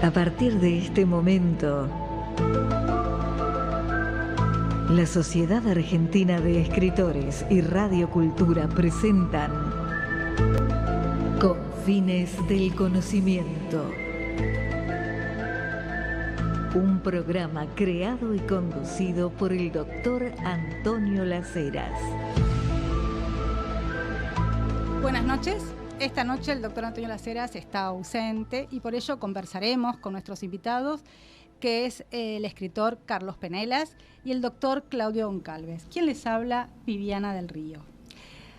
A partir de este momento, la Sociedad Argentina de Escritores y Radio Cultura presentan Confines del Conocimiento. Un programa creado y conducido por el doctor Antonio Las Heras. Buenas noches. Esta noche el doctor Antonio Las Heras está ausente y por ello conversaremos con nuestros invitados, que es el escritor Carlos Penelas y el doctor Claudio Goncalves. ¿Quién les habla? Viviana del Río.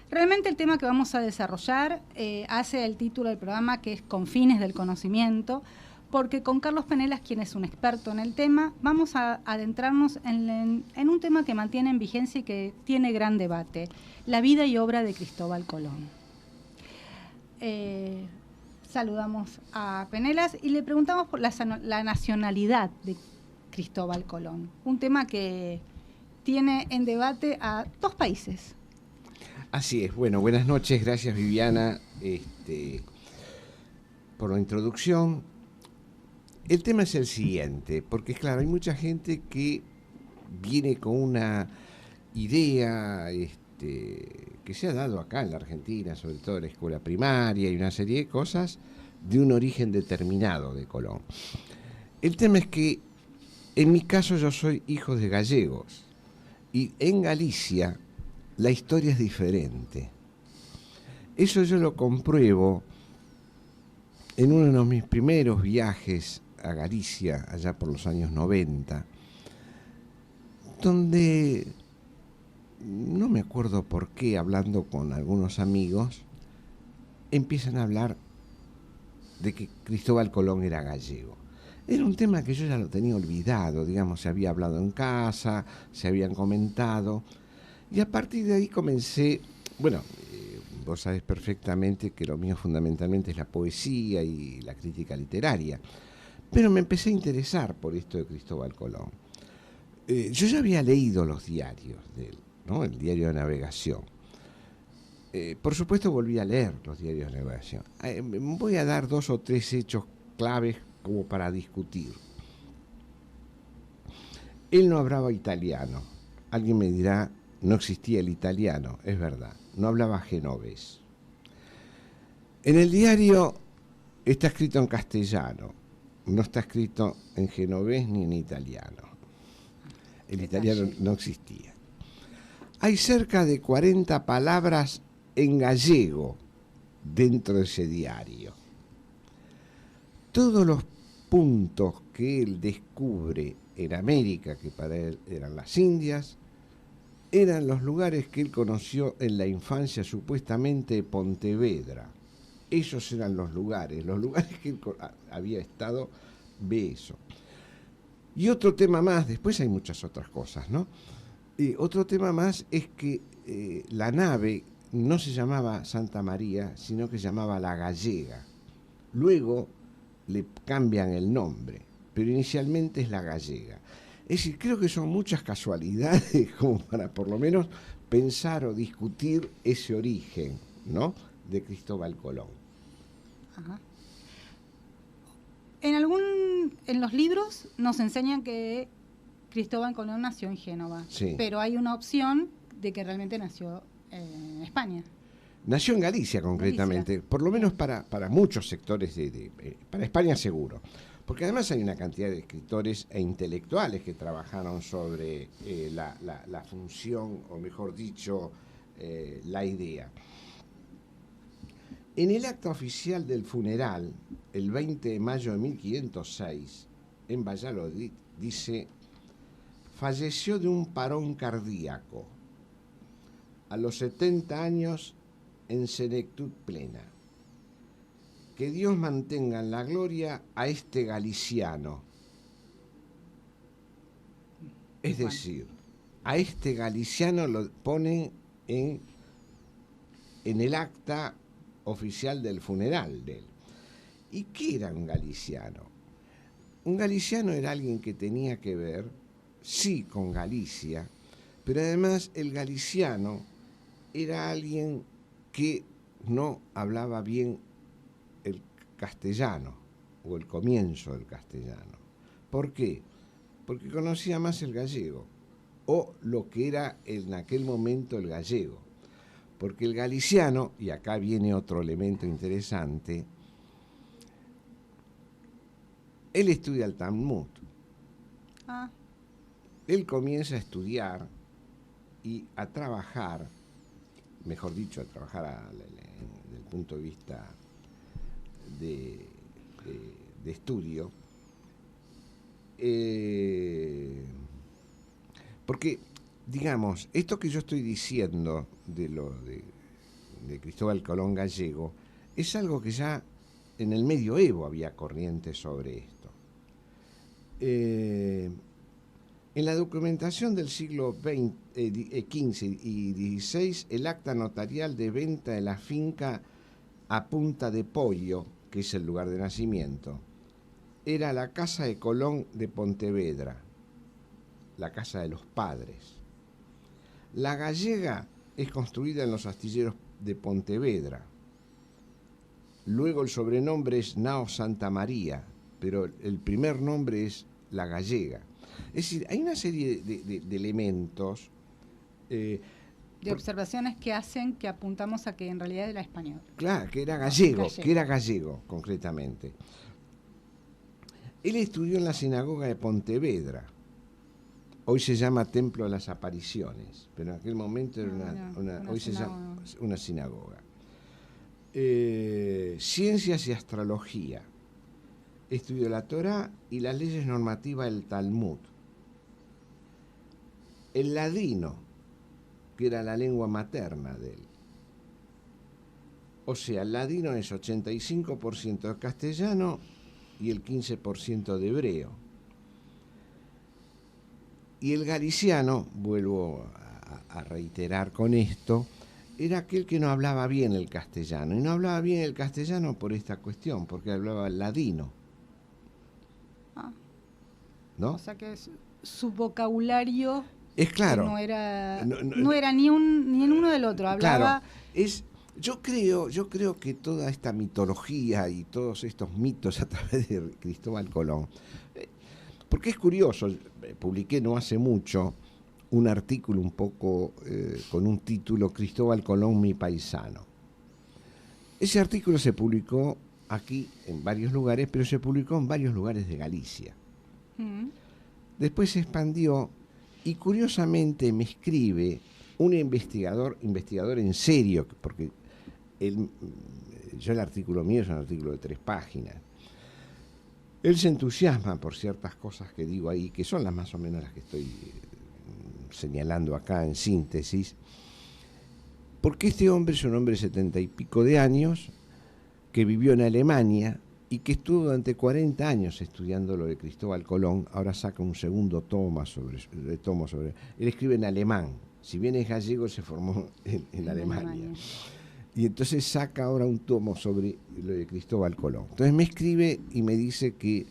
Realmente el tema que vamos a desarrollar hace el título del programa, que es Confines del Conocimiento, porque con Carlos Penelas, quien es un experto en el tema, vamos a adentrarnos en un tema que mantiene en vigencia y que tiene gran debate: la vida y obra de Cristóbal Colón. Saludamos a Penelas y le preguntamos por la nacionalidad de Cristóbal Colón, un tema que tiene en debate a dos países. Así es. Bueno, buenas noches, gracias Viviana por la introducción. El tema es el siguiente, porque claro, hay mucha gente que viene con una idea que se ha dado acá en la Argentina, sobre todo en la escuela primaria y una serie de cosas, de un origen determinado de Colón. El tema es que, en mi caso, yo soy hijo de gallegos, y en Galicia la historia es diferente. Eso yo lo compruebo en uno de mis primeros viajes a Galicia, allá por los años 90, donde no me acuerdo por qué, hablando con algunos amigos, empiezan a hablar de que Cristóbal Colón era gallego. Era un tema que yo ya lo tenía olvidado, digamos, se había hablado en casa, se habían comentado, y a partir de ahí comencé, vos sabés perfectamente que lo mío fundamentalmente es la poesía y la crítica literaria, pero me empecé a interesar por esto de Cristóbal Colón. Yo ya había leído los diarios de él, ¿no? El diario de navegación. Por supuesto volví a leer los diarios de navegación. Voy a dar 2 o 3 hechos claves como para discutir. Él no hablaba italiano. Alguien me dirá, no existía el italiano. Es verdad, no hablaba genovés. En el diario está escrito en castellano, no está escrito en genovés ni en italiano. El italiano no existía. Hay cerca de 40 palabras en gallego dentro de ese diario. Todos los puntos que él descubre en América, que para él eran las Indias, eran los lugares que él conoció en la infancia, supuestamente de Pontevedra. Esos eran los lugares que él había estado, ve eso. Y otro tema más, después hay muchas otras cosas, ¿no? Otro tema más es que la nave no se llamaba Santa María, sino que se llamaba La Gallega. Luego le cambian el nombre, pero inicialmente es La Gallega. Es decir, creo que son muchas casualidades como para por lo menos pensar o discutir ese origen, ¿no?, de Cristóbal Colón. Ajá. En los libros nos enseñan que Cristóbal Colón nació en Génova, sí, pero hay una opción de que realmente nació en España. Nació en Galicia, concretamente, Galicia. Por lo menos para muchos sectores, para España seguro. Porque además hay una cantidad de escritores e intelectuales que trabajaron sobre la función, o mejor dicho, la idea. En el acta oficial del funeral, el 20 de mayo de 1506, en Valladolid, dice: falleció de un parón cardíaco, a los 70 años, en senectud plena. Que Dios mantenga en la gloria a este galiciano. Es decir, a este galiciano lo ponen en el acta oficial del funeral de él. ¿Y qué era un galiciano? Un galiciano era alguien que tenía que ver, sí, con Galicia, pero además el galiciano era alguien que no hablaba bien el castellano, o el comienzo del castellano. ¿Por qué? Porque conocía más el gallego, o lo que era en aquel momento el gallego. Porque el galiciano, y acá viene otro elemento interesante, él estudia el Talmud. Ah, Él comienza a estudiar y a trabajar, mejor dicho, a trabajar desde el punto de vista de estudio, porque, digamos, esto que yo estoy diciendo de Cristóbal Colón gallego es algo que ya en el medioevo había corrientes sobre esto. En la documentación del siglo XV y XVI, el acta notarial de venta de la finca a Punta de Pollo, que es el lugar de nacimiento, era la casa de Colón de Pontevedra, la casa de los padres. La gallega es construida en los astilleros de Pontevedra. Luego el sobrenombre es Nao Santa María, pero el primer nombre es la gallega. Es decir, hay una serie de elementos. de observaciones que hacen que apuntamos a que en realidad era español. Claro, que era gallego, concretamente. Él estudió en la sinagoga de Pontevedra. Hoy se llama Templo de las Apariciones, pero en aquel momento era hoy se llama una sinagoga. Ciencias y astrología. Estudió la Torá y las leyes normativas del Talmud. El ladino, que era la lengua materna de él. O sea, el ladino es 85% de castellano y el 15% de hebreo. Y el galiciano, vuelvo a reiterar con esto, era aquel que no hablaba bien el castellano. Y no hablaba bien el castellano por esta cuestión, porque hablaba el ladino. ¿No? O sea que su vocabulario es claro, no era ni en uno del otro, hablaba. Claro, yo creo que toda esta mitología y todos estos mitos a través de Cristóbal Colón, porque es curioso, publiqué no hace mucho un artículo un poco con un título Cristóbal Colón, mi paisano. Ese artículo se publicó aquí en varios lugares, pero se publicó en varios lugares de Galicia. Después se expandió y curiosamente me escribe un investigador en serio, porque yo el artículo mío es un artículo de 3 páginas. Él se entusiasma por ciertas cosas que digo ahí, que son las más o menos las que estoy señalando acá en síntesis, porque este hombre es un hombre de 70 y pico de años, que vivió en Alemania y que estuvo durante 40 años estudiando lo de Cristóbal Colón. Ahora saca un segundo tomo sobre. Él escribe en alemán. Si bien es gallego, se formó en Alemania. Y entonces saca ahora un tomo sobre lo de Cristóbal Colón. Entonces me escribe y me dice que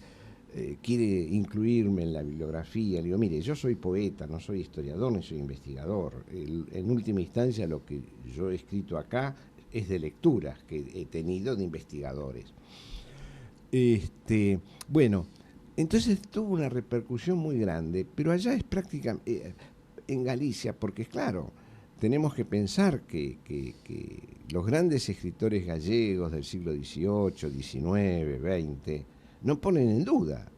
quiere incluirme en la bibliografía. Le digo, mire, yo soy poeta, no soy historiador ni soy investigador. En última instancia, lo que yo he escrito acá es de lecturas que he tenido de investigadores. Bueno, entonces tuvo una repercusión muy grande, pero allá es prácticamente en Galicia, porque claro, tenemos que pensar que los grandes escritores gallegos del siglo XVIII, XIX, XX, no ponen en duda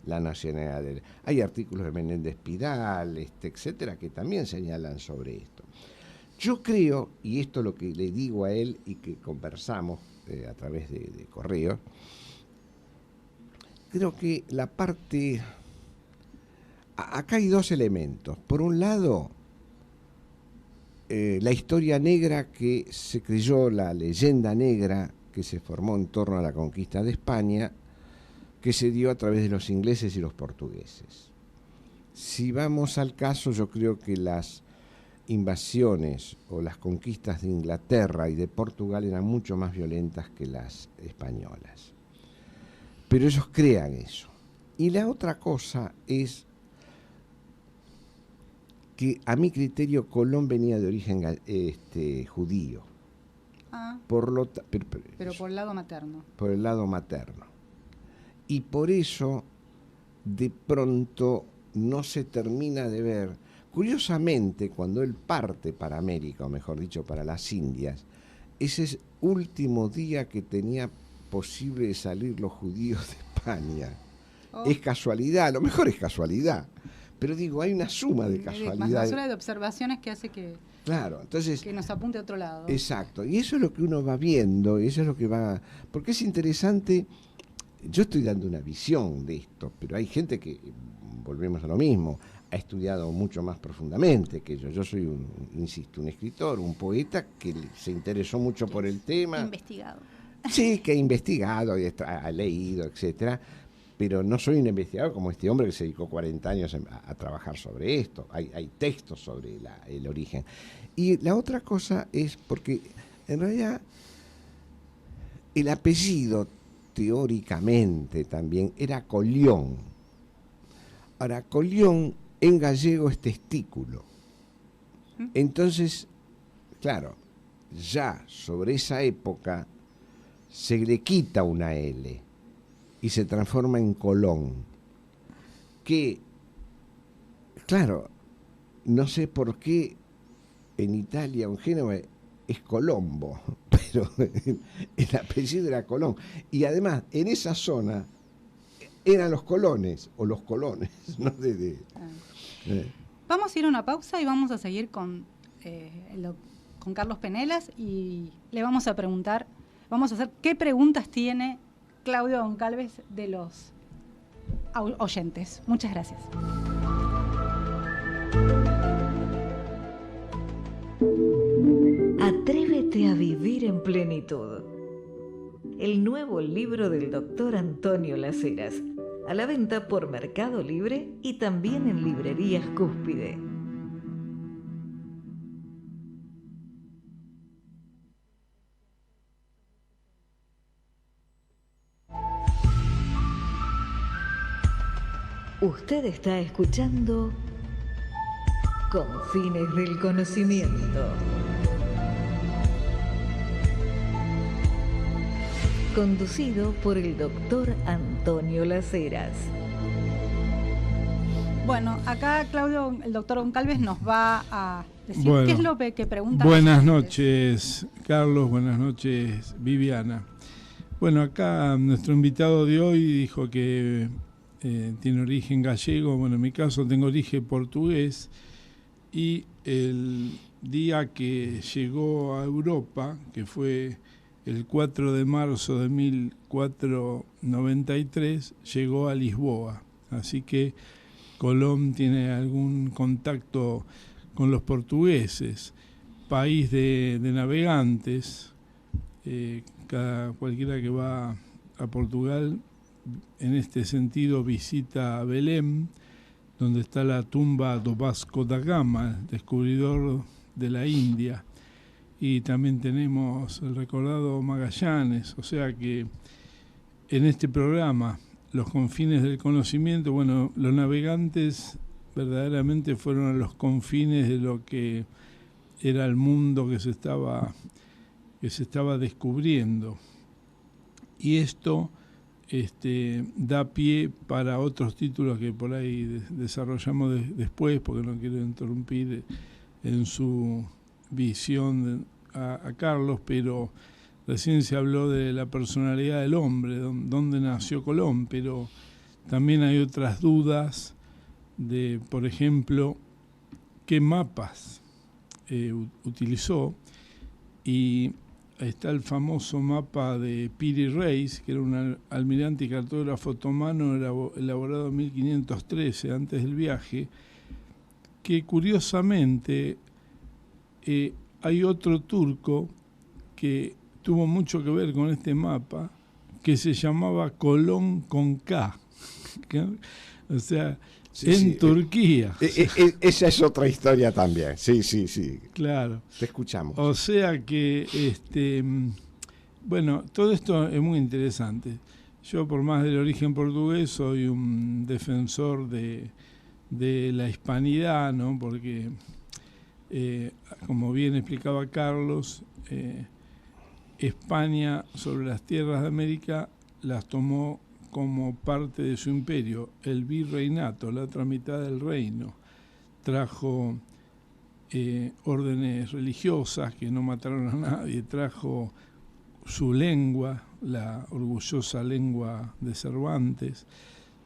la nacionalidad de él. Hay artículos de Menéndez Pidal, etcétera, que también señalan sobre esto. Yo creo, y esto es lo que le digo a él y que conversamos a través de correo, creo que la parte... Acá hay 2 elementos. Por un lado, la historia negra que se creyó, la leyenda negra que se formó en torno a la conquista de España, que se dio a través de los ingleses y los portugueses. Si vamos al caso, yo creo que las invasiones o las conquistas de Inglaterra y de Portugal eran mucho más violentas que las españolas. Pero ellos crean eso. Y la otra cosa es que a mi criterio Colón venía de origen judío. Pero por el lado materno. Por el lado materno. Y por eso, de pronto, no se termina de ver. Curiosamente, cuando él parte para América, o mejor dicho, para las Indias, ese es último día que tenía posible de salir los judíos de España. Es casualidad, a lo mejor es casualidad, pero digo, hay una suma de casualidades. Una suma de observaciones que hace que, claro, entonces, que nos apunte a otro lado. Exacto, y eso es lo que uno va viendo, y eso es lo que va... Porque es interesante, yo estoy dando una visión de esto, pero hay gente que, volvemos a lo mismo, ha estudiado mucho más profundamente que yo. Yo soy, insisto, un escritor, un poeta que se interesó mucho por el tema. Investigado. Sí, que ha investigado, y ha leído, etcétera, pero no soy un investigador como este hombre que se dedicó 40 años a trabajar sobre esto. Hay textos sobre el origen. Y la otra cosa es porque, en realidad, el apellido, teóricamente también, era Collión. Ahora, Collión en gallego es testículo. Entonces, claro, ya sobre esa época se le quita una L y se transforma en Colón. Que, claro, no sé por qué en Italia o en Génova es Colombo, pero el apellido era Colón. Y además, en esa zona eran los colones, o los colones, ¿no? Vamos a ir a una pausa y vamos a seguir con Carlos Penelas y le vamos a preguntar, vamos a hacer qué preguntas tiene Claudio Goncalves de los oyentes. Muchas gracias. Atrévete a vivir en plenitud. El nuevo libro del doctor Antonio Las Heras, a la venta por Mercado Libre y también en librerías Cúspide. Usted está escuchando Confines del Conocimiento. Conducido por el doctor Antonio Las Heras. Bueno, acá Claudio, el doctor Goncalves nos va a decir qué es lo que pregunta. Buenas noches, Carlos, buenas noches, Viviana. Bueno, acá nuestro invitado de hoy dijo que tiene origen gallego. Bueno, en mi caso tengo origen portugués, y el día que llegó a Europa, que fue el 4 de marzo de 1493, llegó a Lisboa. Así que Colón tiene algún contacto con los portugueses, país de navegantes. Cualquiera que va a Portugal, en este sentido, visita Belém, donde está la tumba de Vasco da Gama, el descubridor de la India. Y también tenemos el recordado Magallanes, o sea que en este programa, Los Confines del Conocimiento, bueno, los navegantes verdaderamente fueron a los confines de lo que era el mundo que se estaba descubriendo. Y esto da pie para otros títulos que por ahí desarrollamos después, porque no quiero interrumpir en su visión a Carlos, pero recién se habló de la personalidad del hombre, dónde nació Colón, pero también hay otras dudas de, por ejemplo, qué mapas utilizó. Y está el famoso mapa de Piri Reis, que era un almirante y cartógrafo otomano elaborado en 1513, antes del viaje, que curiosamente hay otro turco que tuvo mucho que ver con este mapa, que se llamaba Colón con K. O sea, en Turquía. Esa es otra historia también. Sí. Claro. Te escuchamos. O sea que, bueno, todo esto es muy interesante. Yo, por más del origen portugués, soy un defensor de la hispanidad, ¿no? Porque, como bien explicaba Carlos, España sobre las tierras de América las tomó como parte de su imperio, el virreinato, la otra mitad del reino. Trajo órdenes religiosas que no mataron a nadie, trajo su lengua, la orgullosa lengua de Cervantes,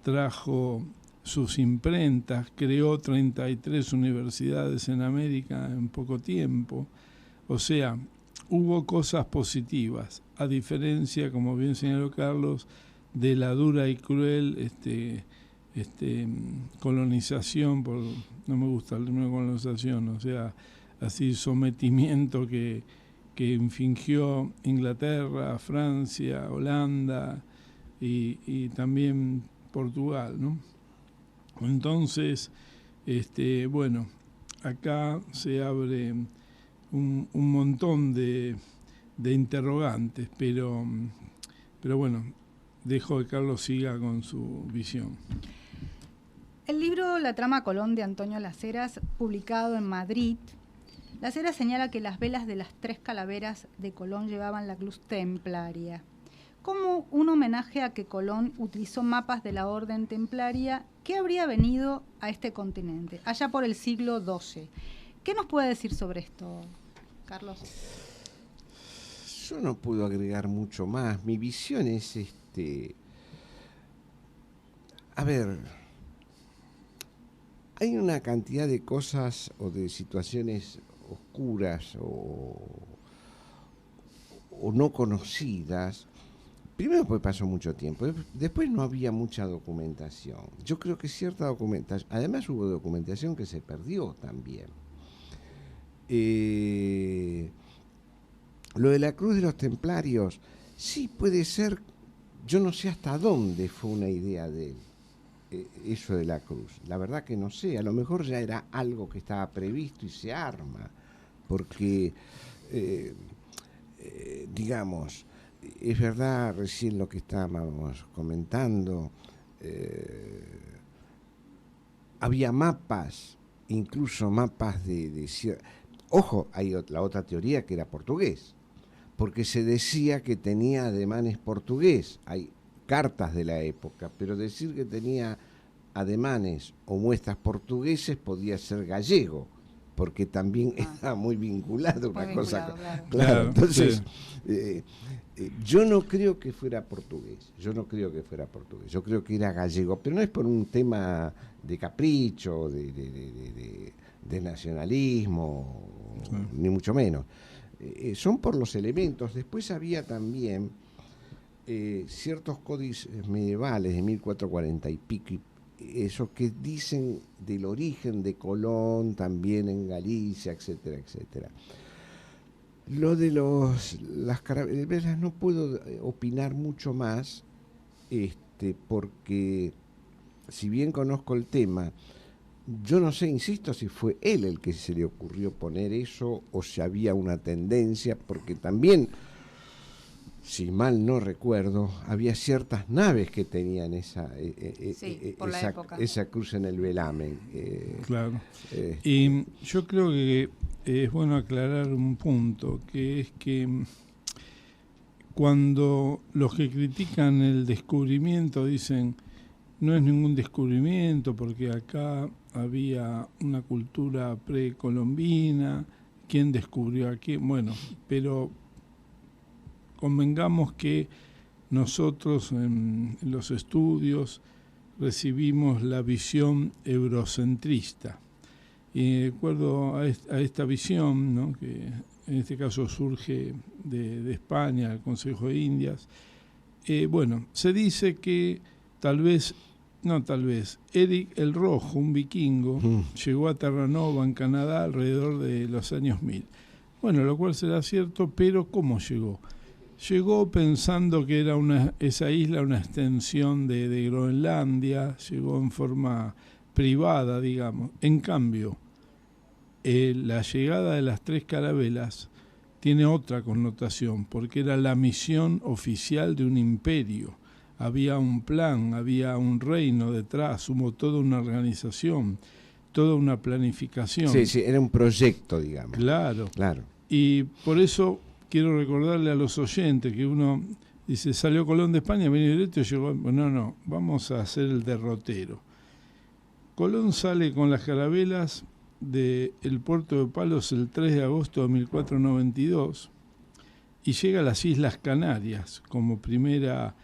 trajo sus imprentas, creó 33 universidades en América en poco tiempo. O sea, hubo cosas positivas, a diferencia, como bien señaló Carlos, de la dura y cruel colonización, no me gusta el término colonización, o sea, así sometimiento que infringió Inglaterra, Francia, Holanda y también Portugal, ¿no? Entonces, bueno, acá se abre un montón de interrogantes, pero bueno, dejo que Carlos siga con su visión. El libro La trama Colón de Antonio Las Heras, publicado en Madrid, Las Heras señala que las velas de las 3 calaveras de Colón llevaban la cruz templaria, como un homenaje a que Colón utilizó mapas de la orden templaria que habría venido a este continente, allá por el siglo XII. ¿Qué nos puede decir sobre esto, Carlos? Yo no puedo agregar mucho más. Mi visión es a ver, hay una cantidad de cosas o de situaciones oscuras o no conocidas. Primero porque pasó mucho tiempo, después no había mucha documentación. Yo creo que cierta documentación, además hubo documentación que se perdió también. Lo de la Cruz de los Templarios, sí puede ser, yo no sé hasta dónde fue una idea de él, eso de la cruz. La verdad que no sé, a lo mejor ya era algo que estaba previsto y se arma, porque, digamos, es verdad recién lo que estábamos comentando, había mapas, incluso mapas de ojo, hay la otra teoría que era portugués, porque se decía que tenía ademanes portugués, hay cartas de la época, pero decir que tenía ademanes o muestras portugueses podía ser gallego, porque también está muy vinculado una cosa. Claro, entonces, sí. Yo no creo que fuera portugués, yo creo que era gallego, pero no es por un tema de capricho, de nacionalismo, sí, ni mucho menos. Son por los elementos. Después había también ciertos códices medievales de 1440 y pico, esos que dicen del origen de Colón también en Galicia, etcétera, etcétera. Lo de las carabelas no puedo opinar mucho más, porque si bien conozco el tema, yo no sé, insisto, si fue él el que se le ocurrió poner eso o si había una tendencia, porque también, si mal no recuerdo, había ciertas naves que tenían esa cruz en el velamen. Claro. Y yo creo que es bueno aclarar un punto, que es que cuando los que critican el descubrimiento dicen no es ningún descubrimiento porque acá había una cultura precolombina, ¿quién descubrió aquí? Bueno, pero convengamos que nosotros en los estudios recibimos la visión eurocentrista. Y de acuerdo a esta visión, ¿no?, que en este caso surge de España, el Consejo de Indias, bueno, se dice que Eric el Rojo, un vikingo, llegó a Terranova, en Canadá, alrededor de los años 1000. Bueno, lo cual será cierto, pero ¿cómo llegó? Llegó pensando que era esa isla una extensión de Groenlandia, llegó en forma privada, digamos. En cambio, la llegada de las 3 carabelas tiene otra connotación, porque era la misión oficial de un imperio. Había un plan, había un reino detrás, hubo toda una organización, toda una planificación. Sí, era un proyecto, digamos. Claro. Claro. Y por eso, quiero recordarle a los oyentes que uno dice, salió Colón de España, vino directo y llegó. No, vamos a hacer el derrotero. Colón sale con las carabelas del puerto de Palos el 3 de agosto de 1492 y llega a las Islas Canarias como primera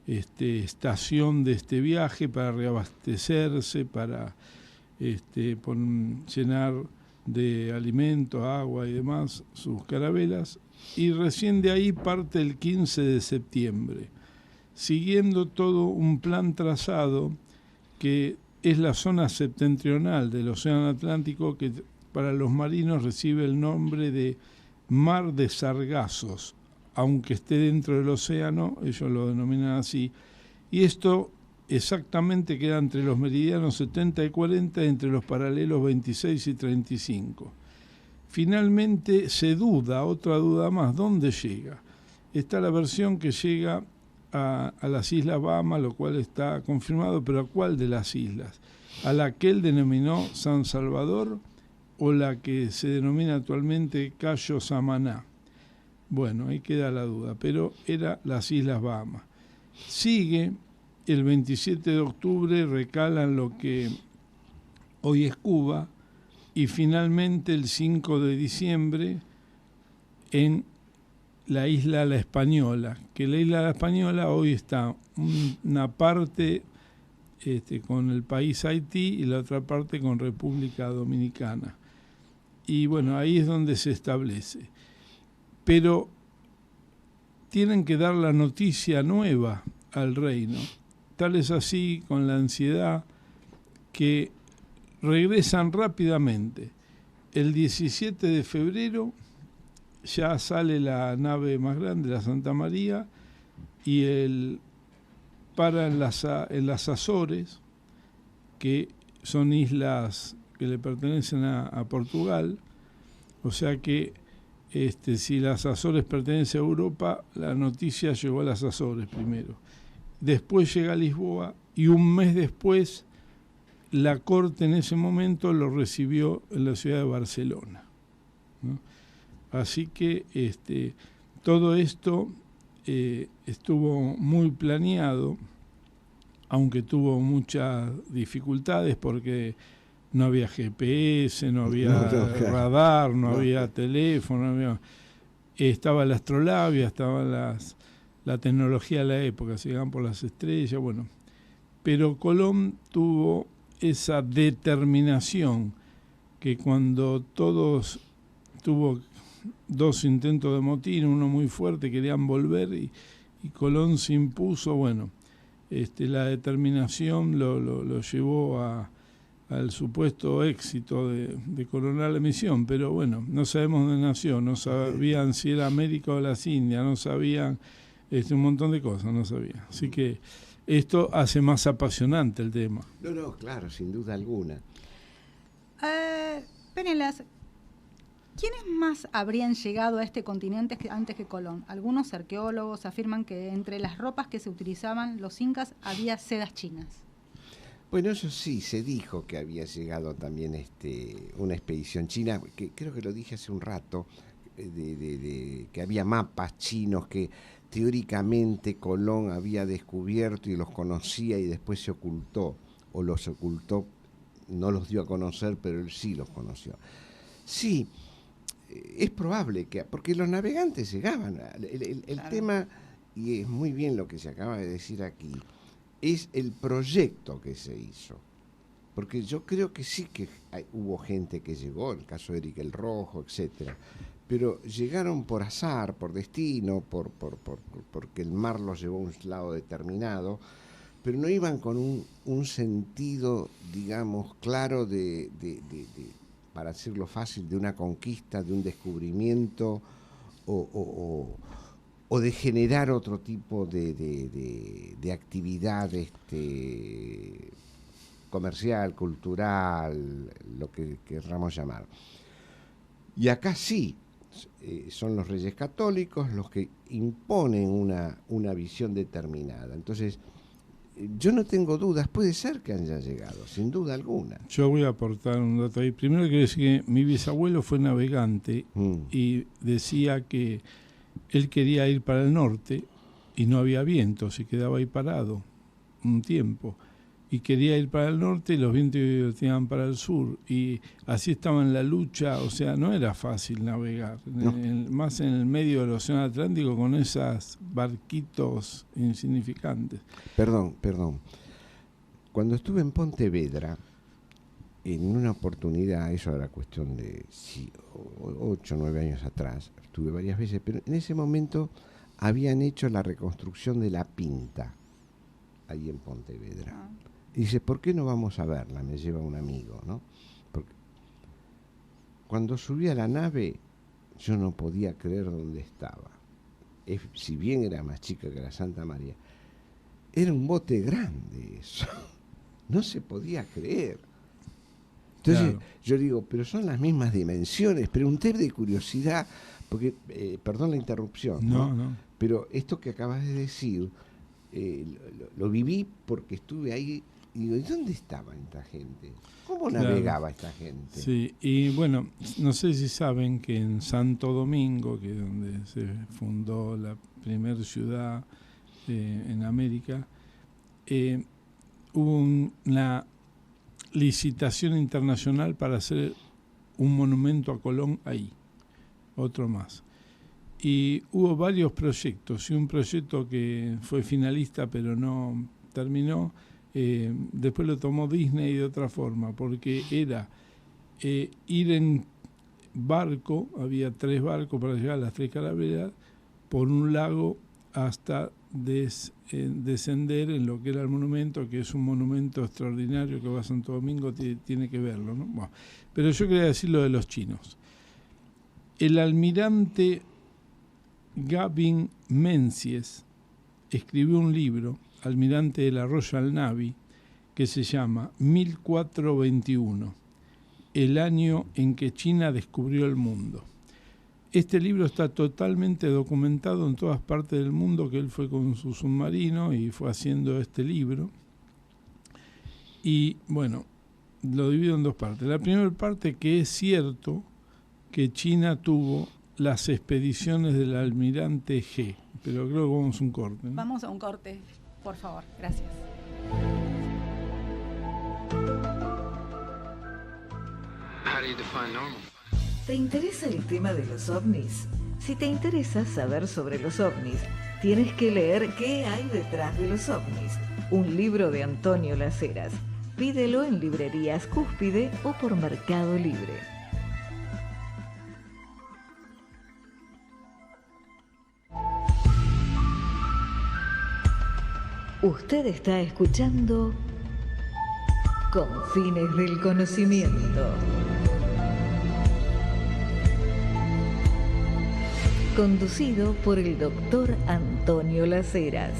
estación de este viaje para reabastecerse, para llenar de alimento, agua y demás sus carabelas, y recién de ahí parte el 15 de septiembre, siguiendo todo un plan trazado que es la zona septentrional del Océano Atlántico, que para los marinos recibe el nombre de Mar de Sargazos, aunque esté dentro del océano, ellos lo denominan así, y esto exactamente queda entre los meridianos 70 y 40, entre los paralelos 26 y 35. Finalmente se duda, otra duda más, ¿dónde llega? Está la versión que llega a las Islas Bahamas, lo cual está confirmado, pero ¿a cuál de las islas? ¿A la que él denominó San Salvador o la que se denomina actualmente Cayo Samaná? Bueno, ahí queda la duda, pero era las Islas Bahamas. Sigue, el 27 de octubre recalan lo que hoy es Cuba, y finalmente el 5 de diciembre en la isla La Española, que la isla La Española hoy está una parte con el país Haití y la otra parte con República Dominicana. Y bueno, ahí es donde se establece. Pero tienen que dar la noticia nueva al reino. Tal es así, con la ansiedad, que regresan rápidamente. El 17 de febrero ya sale la nave más grande, la Santa María, y para en las Azores, que son islas que le pertenecen a Portugal. O sea que si las Azores pertenecen a Europa, la noticia llegó a las Azores primero. Después llega a Lisboa y un mes después la corte en ese momento lo recibió en la ciudad de Barcelona, ¿no? Así que todo esto estuvo muy planeado, aunque tuvo muchas dificultades porque no había GPS, no había radar, no había teléfono, estaba la astrolabia, estaba la tecnología de la época, se llegaban por las estrellas, bueno. Pero Colón tuvo esa determinación que cuando todos tuvo 2 intentos de motín, uno muy fuerte, querían volver y Colón se impuso, bueno, la determinación lo llevó al supuesto éxito de coronar la misión, pero bueno, no sabemos dónde nació, no sabían si era América o las Indias, no sabían un montón de cosas, no sabían. Así que esto hace más apasionante el tema. No, claro, sin duda alguna. Penelas, ¿quiénes más habrían llegado a este continente antes que Colón? Algunos arqueólogos afirman que entre las ropas que se utilizaban los incas había sedas chinas. Bueno, eso sí, se dijo que había llegado también una expedición china, que creo que lo dije hace un rato, que había mapas chinos que teóricamente Colón había descubierto y los conocía y después se ocultó, o los ocultó, no los dio a conocer, pero él sí los conoció. Sí, es probable que, porque los navegantes llegaban, el claro. Tema, y es muy bien lo que se acaba de decir aquí, es el proyecto que se hizo. Porque yo creo que sí que hubo gente que llegó, el caso de Eric el Rojo, etcétera, pero llegaron por azar, por destino, porque el mar los llevó a un lado determinado, pero no iban con un sentido, digamos, claro para decirlo fácil, de una conquista, de un descubrimiento o de generar otro tipo de actividad comercial, cultural, lo que querramos llamar. Y acá sí, son los reyes católicos los que imponen una visión determinada. Entonces, yo no tengo dudas, puede ser que hayan llegado, sin duda alguna. Yo voy a aportar un dato ahí. Primero quiero decir que mi bisabuelo fue navegante y decía que él quería ir para el norte y no había viento, se quedaba ahí parado un tiempo. Y quería ir para el norte y los vientos iban para el sur. Y así estaba en la lucha, o sea, no era fácil navegar. No. Más en el medio del Océano Atlántico con esos barquitos insignificantes. Perdón. Cuando estuve en Pontevedra, en una oportunidad, eso era cuestión de 8 o 9 años atrás, estuve varias veces, pero en ese momento habían hecho la reconstrucción de la Pinta, ahí en Pontevedra. Y dice, ¿por qué no vamos a verla? Me lleva un amigo, ¿no? Porque cuando subí a la nave, yo no podía creer dónde estaba. Si bien era más chica que la Santa María, era un bote grande eso. No se podía creer. Entonces, claro, yo digo, pero son las mismas dimensiones. Pregunté de curiosidad, porque, perdón la interrupción, no. Pero esto que acabas de decir, lo viví porque estuve ahí. Y digo, ¿y dónde estaba esta gente? ¿Cómo navegaba esta gente? Sí, y bueno, no sé si saben que en Santo Domingo, que es donde se fundó la primera ciudad en América, hubo una licitación internacional para hacer un monumento a Colón ahí, otro más. Y hubo varios proyectos, y un proyecto que fue finalista pero no terminó. Después lo tomó Disney de otra forma, porque era ir en barco, había 3 barcos para llegar a las 3 calaveras, por un lago hasta descender en lo que era el monumento, que es un monumento extraordinario que va a Santo Domingo, tiene que verlo, ¿no? Bueno, pero yo quería decir lo de los chinos. El almirante Gavin Menzies escribió un libro, almirante de la Royal Navy, que se llama 1421, el año en que China descubrió el mundo. Este libro está totalmente documentado en todas partes del mundo, que él fue con su submarino y fue haciendo este libro. Y bueno, lo divido en 2 partes. La primera parte, que es cierto que China tuvo las expediciones del almirante G, pero creo que vamos a un corte, ¿no? Vamos a un corte. Por favor, gracias. ¿Te interesa el tema de los ovnis? Si te interesa saber sobre los ovnis, tienes que leer ¿Qué hay detrás de los ovnis? Un libro de Antonio Las Heras. Pídelo en librerías Cúspide o por Mercado Libre. Usted está escuchando Confines del Conocimiento. Conducido por el doctor Antonio Las Heras.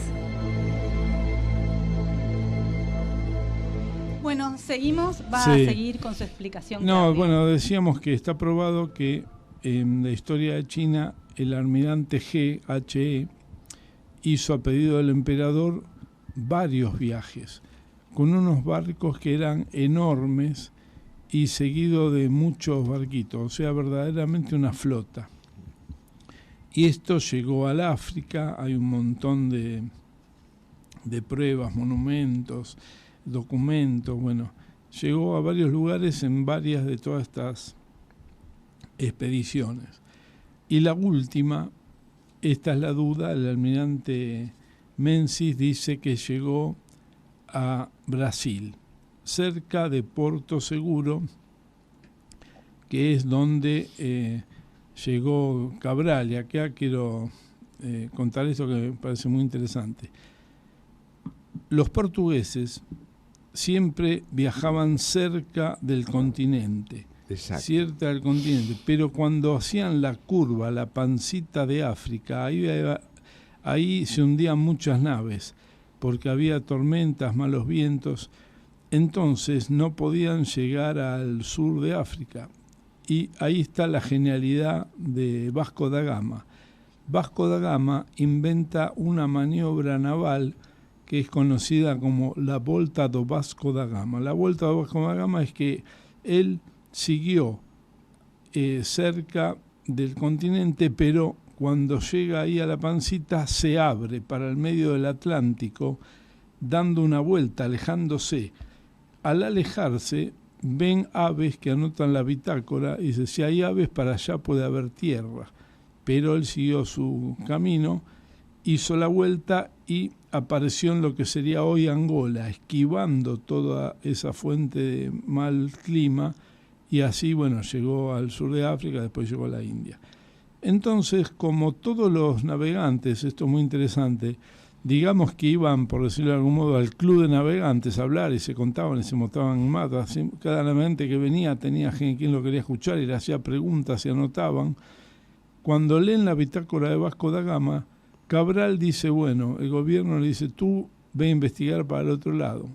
Bueno, seguimos. Va a seguir con su explicación. No, bueno, decíamos que está probado que en la historia de China el almirante He hizo a pedido del emperador varios viajes con unos barcos que eran enormes y seguido de muchos barquitos, o sea, verdaderamente una flota. Y esto llegó al África, hay un montón de pruebas, monumentos, documentos, bueno, llegó a varios lugares en varias de todas estas expediciones. Y la última, esta es la duda, el almirante Menzies dice que llegó a Brasil, cerca de Porto Seguro, que es donde llegó Cabral. Y acá quiero contar esto que me parece muy interesante. Los portugueses siempre viajaban cerca del continente, cerca del continente, pero cuando hacían la curva, la pancita de África, ahí se hundían muchas naves, porque había tormentas, malos vientos, entonces no podían llegar al sur de África. Y ahí está la genialidad de Vasco da Gama. Vasco da Gama inventa una maniobra naval que es conocida como la Volta do Vasco da Gama. La Volta do Vasco da Gama es que él siguió cerca del continente, pero cuando llega ahí a la Pancita se abre para el medio del Atlántico, dando una vuelta, alejándose. Al alejarse, ven aves que anotan la bitácora y dice, si hay aves para allá puede haber tierra. Pero él siguió su camino, hizo la vuelta y apareció en lo que sería hoy Angola, esquivando toda esa fuente de mal clima, y así, bueno, llegó al sur de África, después llegó a la India. Entonces, como todos los navegantes, esto es muy interesante, digamos que iban, por decirlo de algún modo, al club de navegantes a hablar y se contaban y se mostraban en matas. Cada navegante que venía tenía gente quien lo quería escuchar y le hacía preguntas y anotaban. Cuando leen la bitácora de Vasco da Gama, Cabral dice, bueno, el gobierno le dice, tú ve a investigar para el otro lado.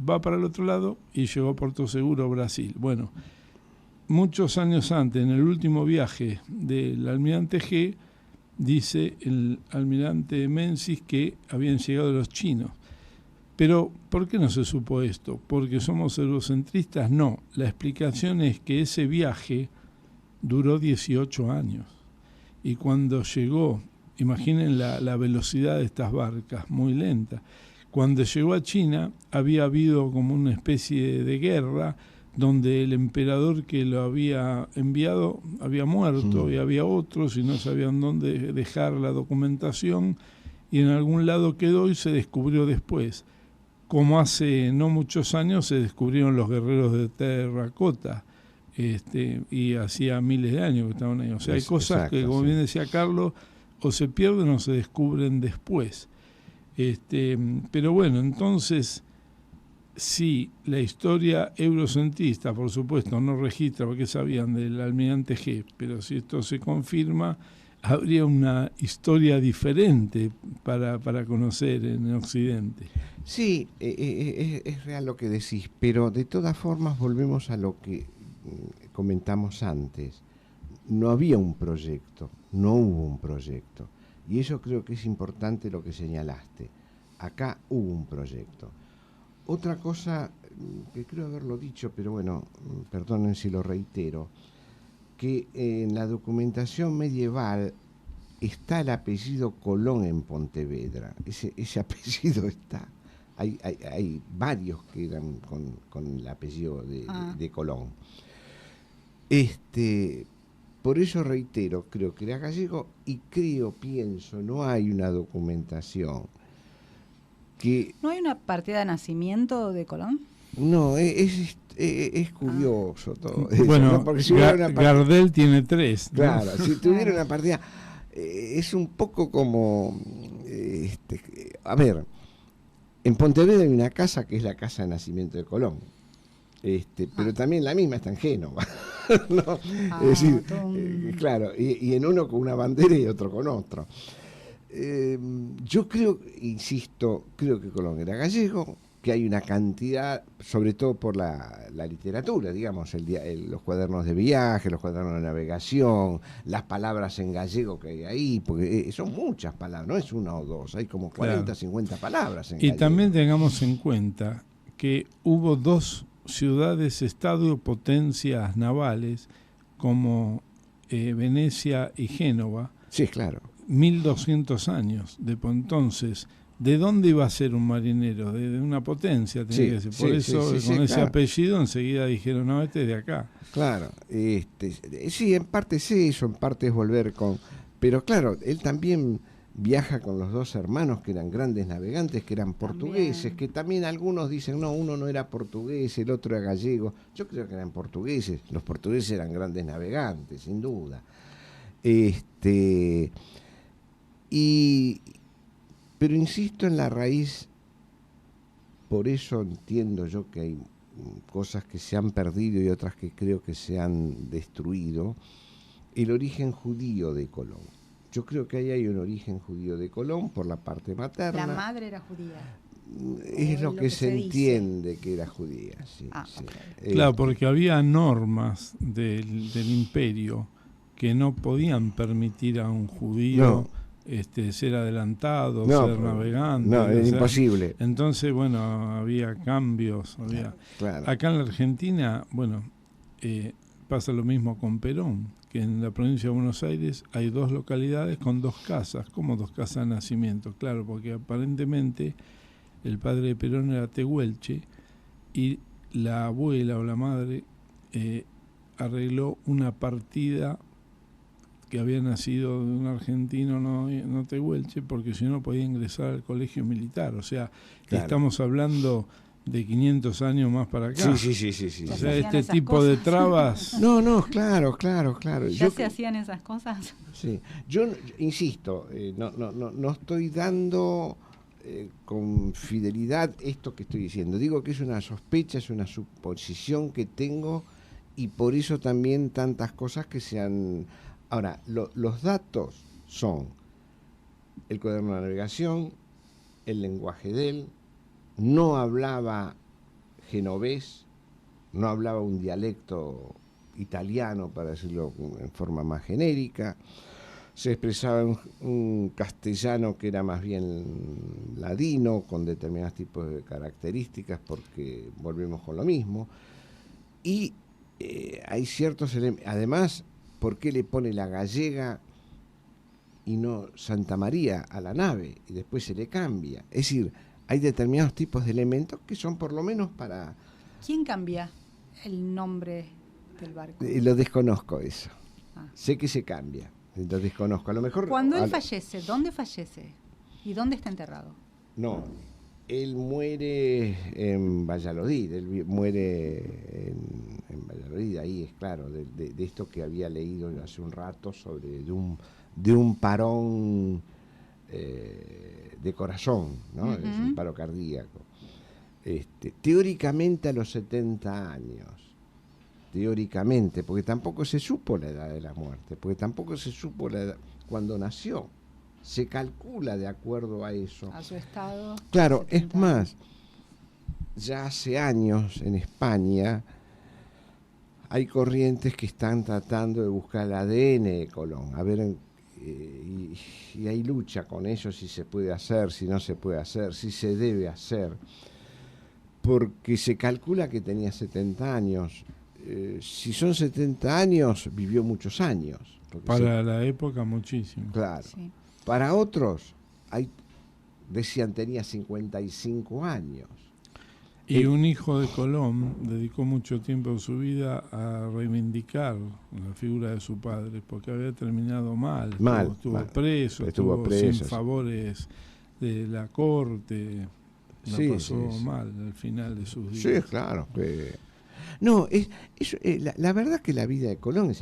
Va para el otro lado y llegó a Porto Seguro, Brasil. Bueno, muchos años antes, en el último viaje del almirante G, dice el almirante Menzies que habían llegado los chinos. Pero, ¿por qué no se supo esto? ¿Porque somos eurocentristas? No, la explicación es que ese viaje duró 18 años. Y cuando llegó, imaginen la velocidad de estas barcas, muy lenta. Cuando llegó a China había habido como una especie de guerra donde el emperador que lo había enviado había muerto y había otros y no sabían dónde dejar la documentación y en algún lado quedó y se descubrió después. Como hace no muchos años se descubrieron los guerreros de terracota, y hacía miles de años que estaban ahí. O sea, hay cosas exacto, que, como bien decía Carlos, o se pierden o se descubren después. Pero bueno, entonces, si la historia eurocentrista, por supuesto, no registra porque sabían del almirante G, pero si esto se confirma, habría una historia diferente para conocer en Occidente. Sí, es real lo que decís, pero de todas formas volvemos a lo que comentamos antes. No había un proyecto, no hubo un proyecto. Y eso creo que es importante lo que señalaste. Acá hubo un proyecto. Otra cosa que creo haberlo dicho, pero bueno, perdonen si lo reitero, que en la documentación medieval está el apellido Colón en Pontevedra. Ese apellido está. Hay varios que eran con el apellido de Colón. Por eso reitero, creo que era gallego y pienso, no hay una documentación que... ¿No hay una partida de nacimiento de Colón? No, es curioso todo eso. Bueno, ¿no? Porque si Gardel tiene 3. ¿no? Claro, si tuviera una partida... es un poco como... a ver, en Pontevedra hay una casa que es la casa de nacimiento de Colón. Pero también la misma está en Génova. ¿no? Es decir, claro, y en uno con una bandera y otro con otro. Yo creo, insisto, creo que Colón era gallego, que hay una cantidad, sobre todo por la literatura, digamos, los cuadernos de viaje, los cuadernos de navegación, las palabras en gallego que hay ahí, porque son muchas palabras, no es una o dos, hay como 40, claro. 50 palabras en gallego. Y también tengamos en cuenta que hubo 2 ciudades-estado, potencias navales, como Venecia y Génova. Sí, claro. 1200 años. Entonces, ¿de dónde iba a ser un marinero? De una potencia, tenía que ser. Por eso, con ese claro. apellido, enseguida dijeron, no, este es de acá. Claro. Sí, en parte es eso, en parte es volver con... Pero claro, él también viaja con los 2 hermanos que eran grandes navegantes, que eran portugueses, también. Que también algunos dicen, no, uno no era portugués, el otro era gallego. Yo creo que eran portugueses, los portugueses eran grandes navegantes, sin duda. Pero insisto en la raíz, por eso entiendo yo que hay cosas que se han perdido y otras que creo que se han destruido, el origen judío de Colón. Yo creo que ahí hay un origen judío de Colón por la parte materna. La madre era judía. Es lo que se entiende que era judía. Sí, sí. Okay. Claro, porque había normas del imperio que no podían permitir a un judío ser adelantado, ser navegante. No, es imposible. Entonces, bueno, había cambios. Claro. Acá en la Argentina, bueno, pasa lo mismo con Perón, que en la provincia de Buenos Aires hay 2 localidades con 2 casas. ¿Cómo 2 casas de nacimiento? Claro, porque aparentemente el padre de Perón era tehuelche y la abuela o la madre arregló una partida que había nacido de un argentino no tehuelche, porque si no podía ingresar al colegio militar. O sea, claro, estamos hablando de 500 años más para acá. Sí. O sea, este tipo de trabas... No, claro. ¿Ya se hacían esas cosas? Sí, yo insisto, no estoy dando con fidelidad esto que estoy diciendo. Digo que es una sospecha, es una suposición que tengo, y por eso también tantas cosas que se han... Ahora, los datos son el cuaderno de navegación, el lenguaje de él, no hablaba genovés, no hablaba un dialecto italiano, para decirlo en forma más genérica, se expresaba en un castellano que era más bien ladino, con determinados tipos de características, porque volvemos con lo mismo, y hay ciertos elementos. Además, ¿por qué le pone la gallega y no Santa María a la nave? Y después se le cambia. Es decir, hay determinados tipos de elementos que son por lo menos para... ¿Quién cambia el nombre del barco? Lo desconozco eso. Ah. Sé que se cambia, lo desconozco. A lo mejor... Cuando él fallece, ¿dónde fallece? ¿Y dónde está enterrado? No, él muere en Valladolid, él muere en Valladolid, ahí es claro, de esto que había leído hace un rato sobre de un parón de corazón, ¿no? Uh-huh. Es un paro cardíaco. Teóricamente a los 70 años, teóricamente, porque tampoco se supo la edad de la muerte, porque tampoco se supo la edad cuando nació. Se calcula de acuerdo a eso. A su estado. Claro, es más, ya hace años en España hay corrientes que están tratando de buscar el ADN de Colón, a ver, y hay lucha con eso, si se puede hacer, si no se puede hacer, si se debe hacer, porque se calcula que tenía 70 años. Si son 70 años, vivió muchos años. Para la época, muchísimo. Claro. Sí. Para otros, decían tenía 55 años. Y un hijo de Colón dedicó mucho tiempo de su vida a reivindicar la figura de su padre, porque había terminado mal. Estuvo preso, sin favores de la corte, la pasó mal al final de sus días. Sí, claro. No, la verdad que la vida de Colón es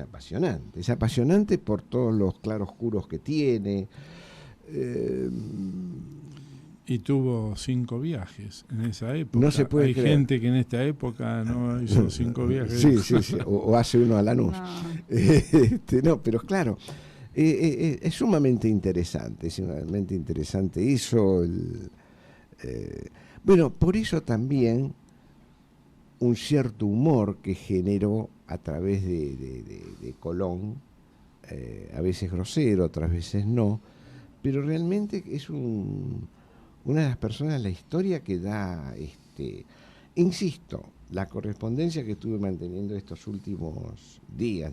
apasionante por todos los claroscuros que tiene. Y tuvo 5 viajes en esa época. No se puede Hay creer. Gente que en esta época no hizo 5 viajes. Sí. O hace uno a Lanús. No. No, pero claro, es sumamente interesante eso. Bueno, por eso también un cierto humor que generó a través de Colón, a veces grosero, otras veces no, pero realmente es una de las personas en la historia que da, insisto, la correspondencia que estuve manteniendo estos últimos días,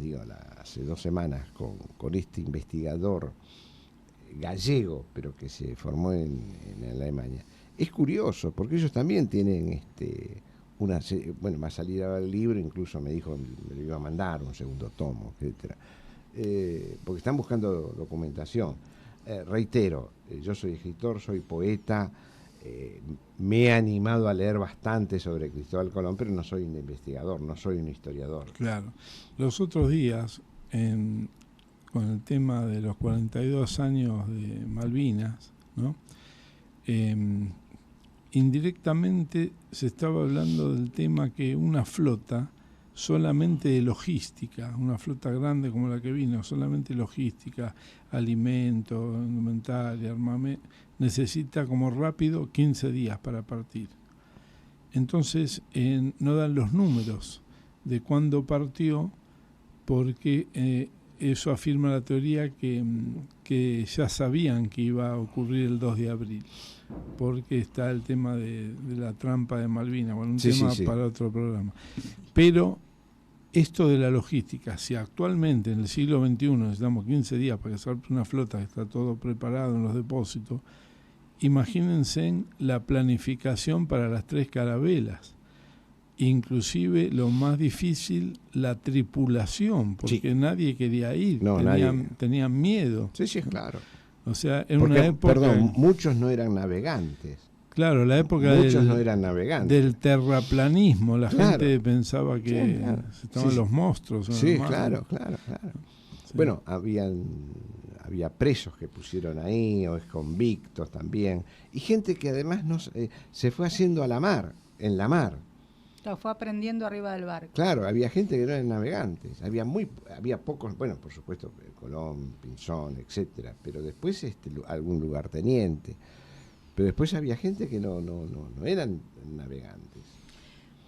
hace 2 semanas, con este investigador gallego, pero que se formó en Alemania. Es curioso, porque ellos también tienen va a salir ahora el libro, incluso me dijo, me lo iba a mandar, un segundo tomo, etcétera, porque están buscando documentación. Reitero, yo soy escritor, soy poeta, me he animado a leer bastante sobre Cristóbal Colón, pero no soy un investigador, no soy un historiador. Claro. Los otros días, con el tema de los 42 años de Malvinas, ¿no? Indirectamente se estaba hablando del tema que una flota solamente de logística, una flota grande como la que vino, solamente logística, alimentos, indumentaria, armamento, necesita como rápido 15 días para partir. Entonces no dan los números de cuándo partió, porque eso afirma la teoría que ya sabían que iba a ocurrir el 2 de abril, porque está el tema de la trampa de Malvinas, bueno, un tema para otro programa. Pero esto de la logística, si actualmente en el siglo XXI necesitamos 15 días para que salga una flota que está todo preparado en los depósitos, imagínense la planificación para las 3 carabelas. Inclusive lo más difícil, la tripulación, porque nadie quería ir, tenían miedo. Sí, claro. O sea, en una época... Perdón, muchos no eran navegantes. Claro, la época no eran navegantes. Del terraplanismo, la gente pensaba que estaban los monstruos. Sí, claro. Sí. Bueno, había presos que pusieron ahí, o convictos también, y gente que además se fue haciendo en la mar. Lo fue aprendiendo arriba del barco. Claro, había gente que no eran navegantes, había pocos, bueno, por supuesto, Colón, Pinzón, etcétera, pero después algún lugarteniente. Pero después había gente que no eran navegantes.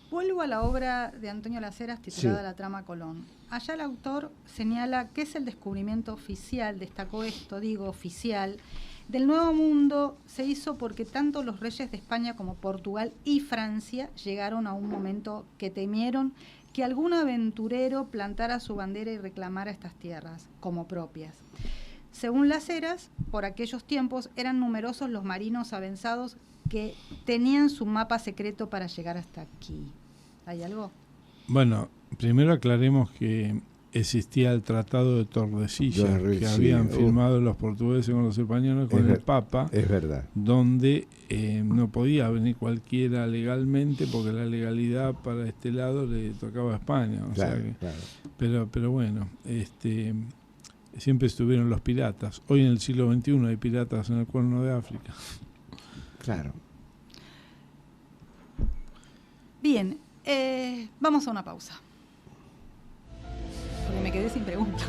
Vuelvo a la obra de Antonio Las Heras titulada La trama Colón. Allá el autor señala que es el descubrimiento oficial, destacó esto, oficial, del Nuevo Mundo se hizo porque tanto los reyes de España como Portugal y Francia llegaron a un momento que temieron que algún aventurero plantara su bandera y reclamara estas tierras como propias. Según Las Heras, por aquellos tiempos eran numerosos los marinos avanzados que tenían su mapa secreto para llegar hasta aquí. ¿Hay algo? Bueno, primero aclaremos que existía el Tratado de Tordesillas que habían firmado los portugueses con los españoles, con el Papa. Es verdad. Donde no podía venir cualquiera legalmente porque la legalidad para este lado le tocaba a España. Pero bueno, siempre estuvieron los piratas. Hoy en el siglo XXI hay piratas en el Cuerno de África. Claro. Bien, vamos a una pausa. Porque me quedé sin pregunta.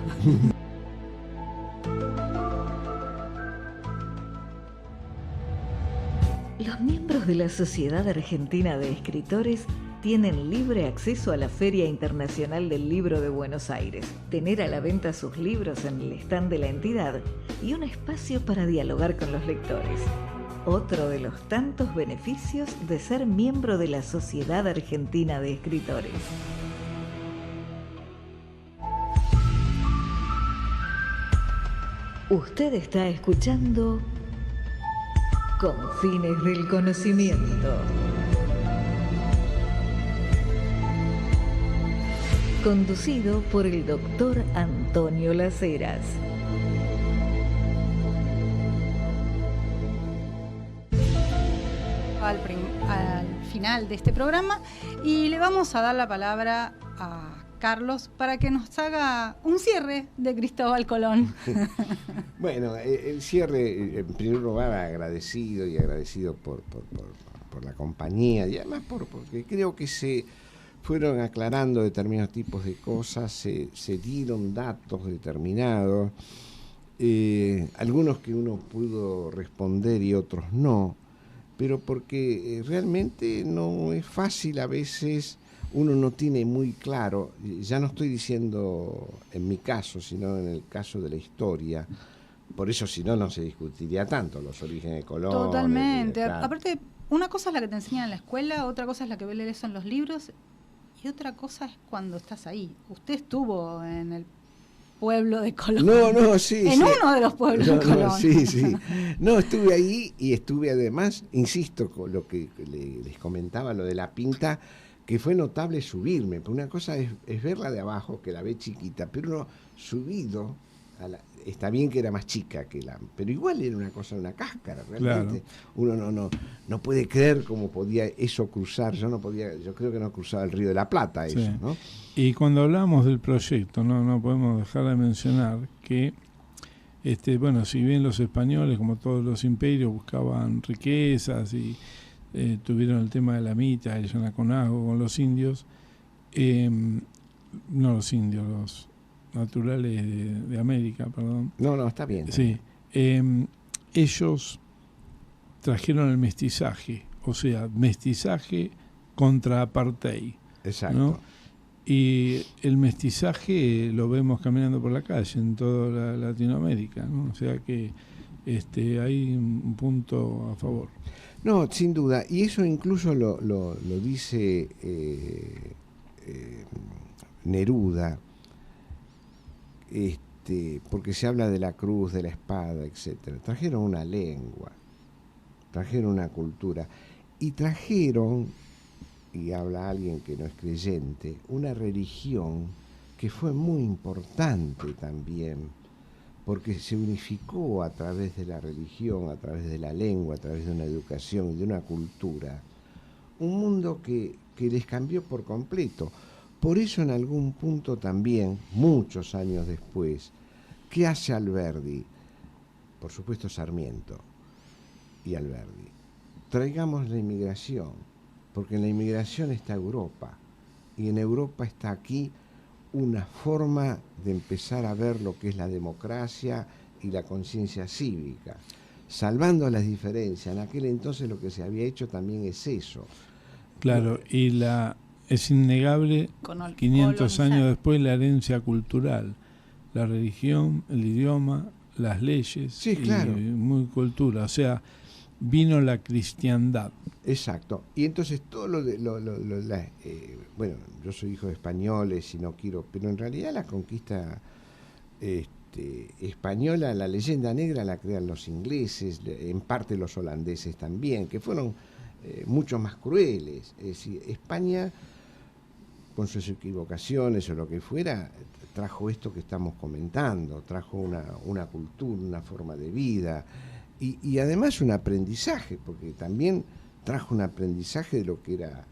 Los miembros de la Sociedad Argentina de Escritores tienen libre acceso a la Feria Internacional del Libro de Buenos Aires, tener a la venta sus libros en el stand de la entidad y un espacio para dialogar con los lectores. Otro de los tantos beneficios de ser miembro de la Sociedad Argentina de Escritores. Usted está escuchando Confines del Conocimiento. Conducido por el doctor Antonio Las Heras. Al final de este programa y le vamos a dar la palabra a Carlos para que nos haga un cierre de Cristóbal Colón. Bueno, el cierre, en primer lugar, agradecido por la compañía y además porque creo que se fueron aclarando determinados tipos de cosas, se dieron datos determinados, algunos que uno pudo responder y otros no, pero porque realmente no es fácil a veces. Uno no tiene muy claro, ya no estoy diciendo en mi caso, sino en el caso de la historia, por eso si no se discutiría tanto los orígenes de Colón. Totalmente, aparte una cosa es la que te enseñan en la escuela, otra cosa es la que lees en los libros y otra cosa es cuando estás ahí. Usted estuvo en el pueblo de Colón. Uno de los pueblos de Colón. Sí. No, estuve ahí y estuve además, insisto, con lo que les comentaba, lo de la Pinta, que fue notable subirme, porque una cosa es verla de abajo, que la ve chiquita, pero uno subido, está bien que era más chica pero igual era una cosa, una cáscara, realmente. Claro. Uno no puede creer cómo podía eso cruzar, yo creo que no cruzaba el Río de la Plata eso, ¿no? Y cuando hablamos del proyecto, no podemos dejar de mencionar que, si bien los españoles, como todos los imperios, buscaban riquezas y tuvieron el tema de la mita, el Yanaconago con los indios, no los indios, los naturales de América, perdón. No, está bien. Sí, ellos trajeron el mestizaje, o sea, mestizaje contra apartheid. Exacto. ¿No? Y el mestizaje lo vemos caminando por la calle en toda Latinoamérica, ¿no? O sea que hay un punto a favor. No, sin duda, y eso incluso lo dice Neruda, porque se habla de la cruz, de la espada, etc. Trajeron una lengua, trajeron una cultura y trajeron, y habla alguien que no es creyente, una religión que fue muy importante también, porque se unificó a través de la religión, a través de la lengua, a través de una educación y de una cultura, un mundo que les cambió por completo. Por eso en algún punto también, muchos años después, ¿qué hace Alberdi? Por supuesto Sarmiento y Alberdi. Traigamos la inmigración, porque en la inmigración está Europa, y en Europa está aquí una forma de empezar a ver lo que es la democracia y la conciencia cívica, salvando las diferencias. En aquel entonces lo que se había hecho también es eso. Claro, y es innegable, 500 años después, la herencia cultural, la religión, el idioma, las leyes, sí, claro. Y muy cultura, o sea, vino la cristiandad. Exacto, y entonces todo bueno, yo soy hijo de españoles y no quiero, pero en realidad la conquista española, la leyenda negra la crean los ingleses, en parte los holandeses también, que fueron mucho más crueles. Es decir, España, con sus equivocaciones o lo que fuera, trajo esto que estamos comentando, trajo una cultura, una forma de vida y además un aprendizaje, porque también trajo un aprendizaje de lo que era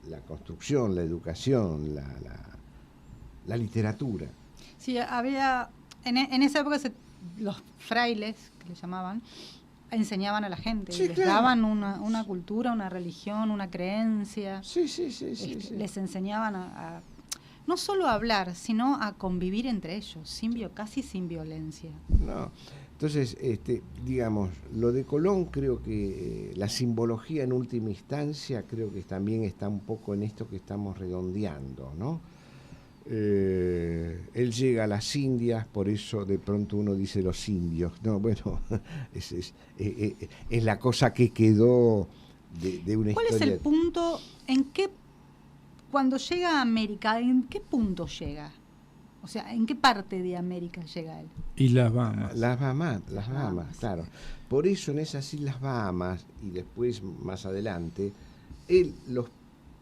la construcción, la educación, la literatura. Sí, había, en esa época los frailes, que le llamaban, enseñaban a la gente, sí, y les daban una cultura, una religión, una creencia. Sí. Les enseñaban a no solo a hablar, sino a convivir entre ellos, casi sin violencia. No. Entonces, digamos, lo de Colón, creo que la simbología en última instancia creo que también está un poco en esto que estamos redondeando, ¿no? Él llega a las Indias, por eso de pronto uno dice los indios. No, bueno, es la cosa que quedó de una ¿Cuál historia. es el punto, cuando llega a América, en qué punto llega? O sea, ¿en qué parte de América llega él? Y las Bahamas. Las Bahamas, claro. Por eso en esas Islas Bahamas, y después más adelante, los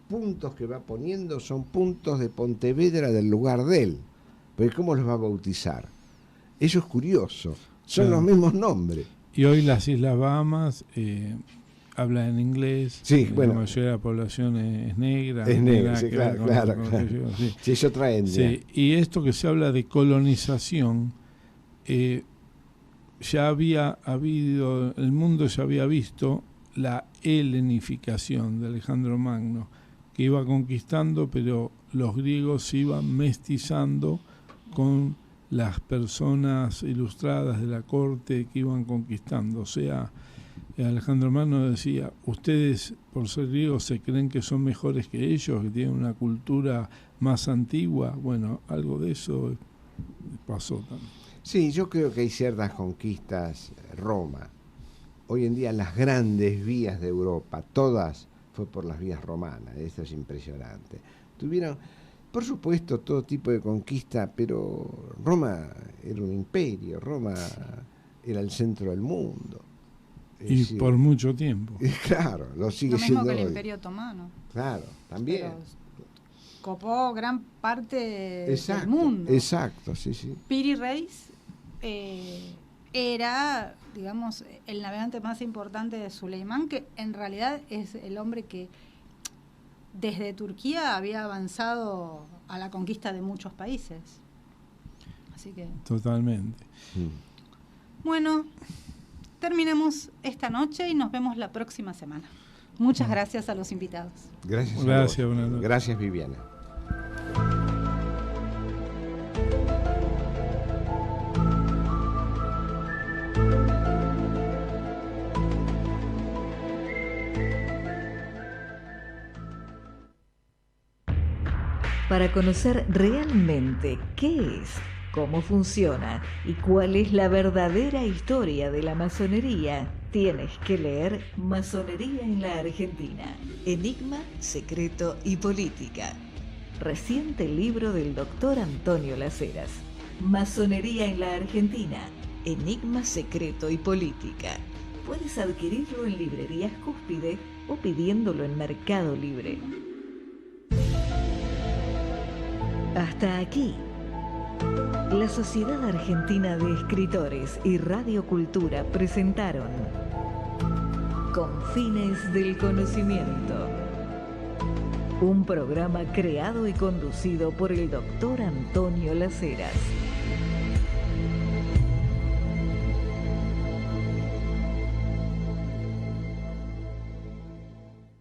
puntos que va poniendo son puntos de Pontevedra del lugar de él. Pero ¿cómo los va a bautizar? Eso es curioso. Son los mismos nombres. Y hoy las Islas Bahamas hablan en inglés. Sí, bueno. La mayoría de la población es negra. Es negra, sí, claro. Sí, es otra etnia. Sí, y esto que se habla de colonización, ya había habido, el mundo ya había visto la helenificación de Alejandro Magno, que iba conquistando, pero los griegos iban mestizando con las personas ilustradas de la corte que iban conquistando. O sea, Alejandro Magno decía, ustedes por ser griegos se creen que son mejores que ellos, que tienen una cultura más antigua. Bueno, algo de eso pasó también. Sí, yo creo que hay ciertas conquistas. Roma, hoy en día las grandes vías de Europa, todas fue por las vías romanas. Esto es impresionante. Tuvieron, por supuesto, todo tipo de conquista, pero Roma era un imperio, Roma era el centro del mundo. Y sí, por mucho tiempo. Claro, lo sigue lo siendo mismo que el hoy. Imperio Otomano. Claro, también. Pero copó gran parte Exacto, del mundo. Exacto, sí. Piri Reis era, digamos, el navegante más importante de Suleimán, que en realidad es el hombre que desde Turquía había avanzado a la conquista de muchos países. Así que... Totalmente. Bueno, terminamos esta noche y nos vemos la próxima semana. Muchas gracias a los invitados. Gracias. Buenas noches. Gracias, Viviana. Para conocer realmente qué es, cómo funciona y cuál es la verdadera historia de la masonería, tienes que leer Masonería en la Argentina, Enigma, Secreto y Política. reciente libro del doctor Antonio Las Heras. Masonería en la Argentina, enigma secreto y política. Puedes adquirirlo en librerías Cúspide o pidiéndolo en Mercado Libre. Hasta aquí. La Sociedad Argentina de Escritores y Radio Cultura presentaron Confines del Conocimiento. Un programa creado y conducido por el doctor Antonio Las Heras.